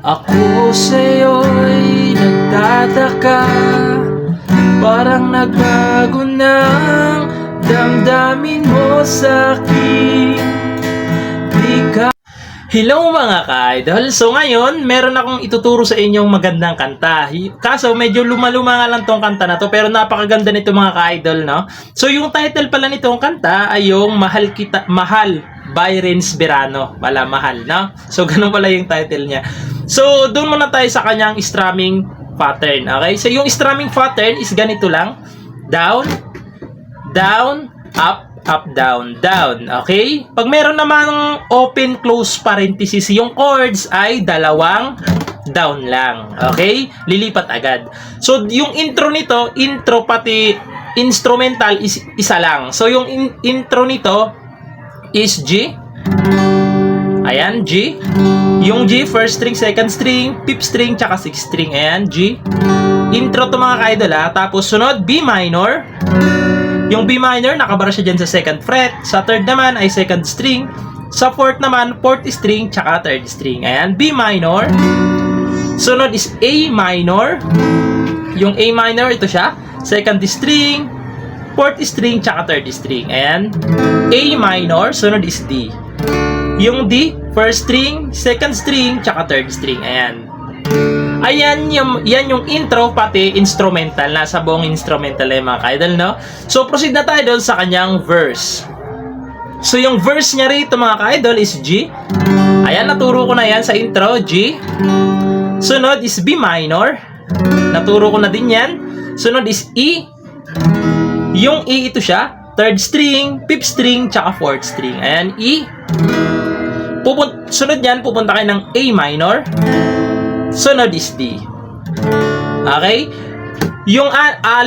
Ako sa'yo'y nagtataka, parang nagbago ng damdamin mo sa'kin. Di ka... Hello mga ka-idol! So ngayon, meron akong ituturo sa inyong magandang kanta. Kaso medyo luma-luma nga lang tong kanta na to, pero napakaganda nito mga ka-idol, no? So yung title pala nitong kanta ay yung Mahal Kita, Mahal by Renz Verano. Wala, mahal, no? So ganun pala yung title niya. So doon muna tayo sa kanyang strumming pattern, okay? So yung strumming pattern is ganito lang. Down, down, up, up, down, down. Okay? Pag meron namang open, close parenthesis, yung chords ay dalawang down lang. Okay? Lilipat agad. So, yung intro nito, intro pati instrumental is isa lang. So, yung intro nito is G. Ayan, G. Yung G, first string, second string, fifth string, tsaka sixth string. Ayan, G. Intro to mga ka-idol, ha. Tapos, sunod, B minor. Yung B minor, nakabara siya dyan sa second fret. Sa third naman ay second string. Sa fourth naman, fourth string, tsaka third string. Ayan, B minor. Sunod is A minor. Yung A minor, ito siya. Second string, fourth string, tsaka third string. Ayan, A minor. Sunod is D. Yung D, first string, second string, tsaka third string. Ayan. Ayan yan yung intro pati instrumental. Nasa buong instrumental eh mga ka-idol, no? So proceed na tayo doon sa kanyang verse. So yung verse niya rito mga ka-idol is G. Ayan, naturo ko na yan sa intro, G. Sunod is B minor. Naturo ko na din yan. Sunod is E. Yung E, ito siya. Third string, fifth string, tsaka fourth string. Ayan, E. Sunod yan, pupunta kayo ng A minor. Sunod is D. Okay? Yung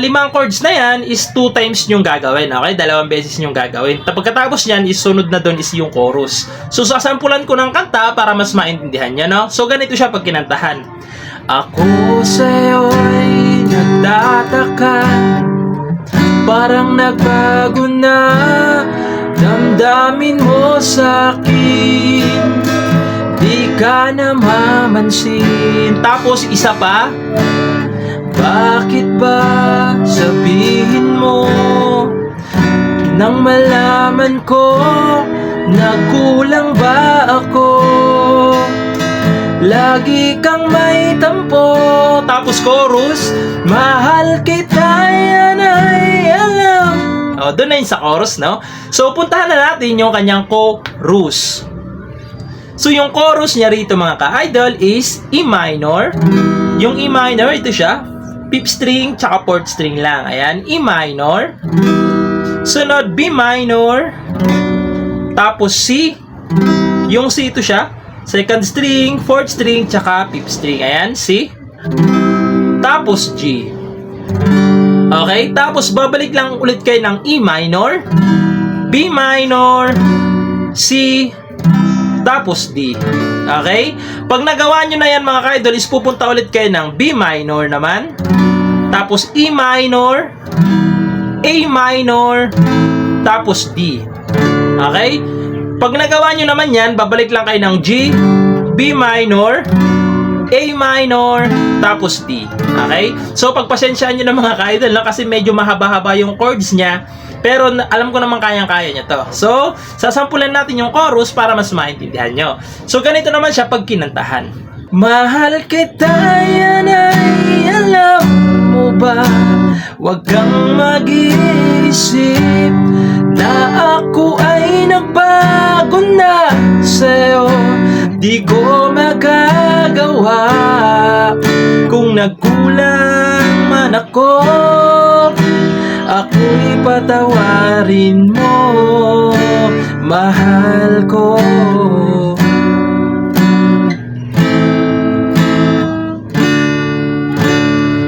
limang chords na yan is 2 times yung gagawin. Okay? 2 beses yung gagawin. Pagkatapos yan, is sunod na doon is yung chorus. So, sasampulan ko ng kanta para mas maintindihan nyo, no? So, ganito siya pag kinantahan. Ako sa'yo'y nagtataka, parang nagbago na damdamin mo sa'kin. Di ka na mamansin. Tapos isa pa. Bakit ba sabihin mo nang malaman ko na kulang ba ako? Lagi kang may tampo. Tapos chorus. Mahal kita, yan ay alam. O, doon na yun sa chorus, no? So, puntahan na natin yung kanyang chorus. So, yung chorus niya rito mga ka-idol is E minor. Yung E minor, ito siya. Fifth string, tsaka fourth string lang. Ayan, E minor. Sunod, B minor. Tapos C. Yung C, ito siya. Second string, fourth string, tsaka fifth string. Ayan, C. Tapos G. Okay, tapos babalik lang ulit kayo ng E minor, B minor, C, tapos D. Okay? Pag nagawa nyo na yan mga ka-idol, is pupunta ulit kayo ng B minor naman, tapos E minor, A minor, tapos D. Okay? Pag nagawa nyo naman yan, babalik lang kayo ng G, B minor, A minor, tapos D. Okay? So, pagpasensyaan nyo ng mga ka-idol, no? Kasi medyo mahaba-haba yung chords niya. Pero, alam ko naman kayang-kaya niya to. So, sasampulan natin yung chorus para mas maintindihan nyo. So, ganito naman siya pag kinantahan. Mahal kita, yan ay alam mo ba? Huwag kang mag-iisip na ako ay nagbago na sa'yo. Di ko magagawa kung nagkulang man ako. Ako'y patawarin mo, mahal ko.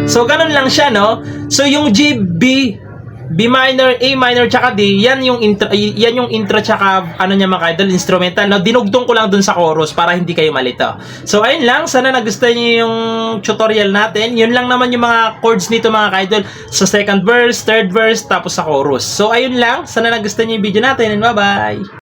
So, ganun lang siya, no? So, yung G, B minor, A minor, tsaka D, yan yung intro tsaka ano niya mga idol, instrumental, no? Dinugtong ko lang dun sa chorus para hindi kayo malito. So, ayun lang. Sana nagustuhan niyo yung tutorial natin. Yun lang naman yung mga chords nito mga idol. Sa second verse, third verse, tapos sa chorus. So, ayun lang. Sana nagustuhan niyo yung video natin and bye-bye!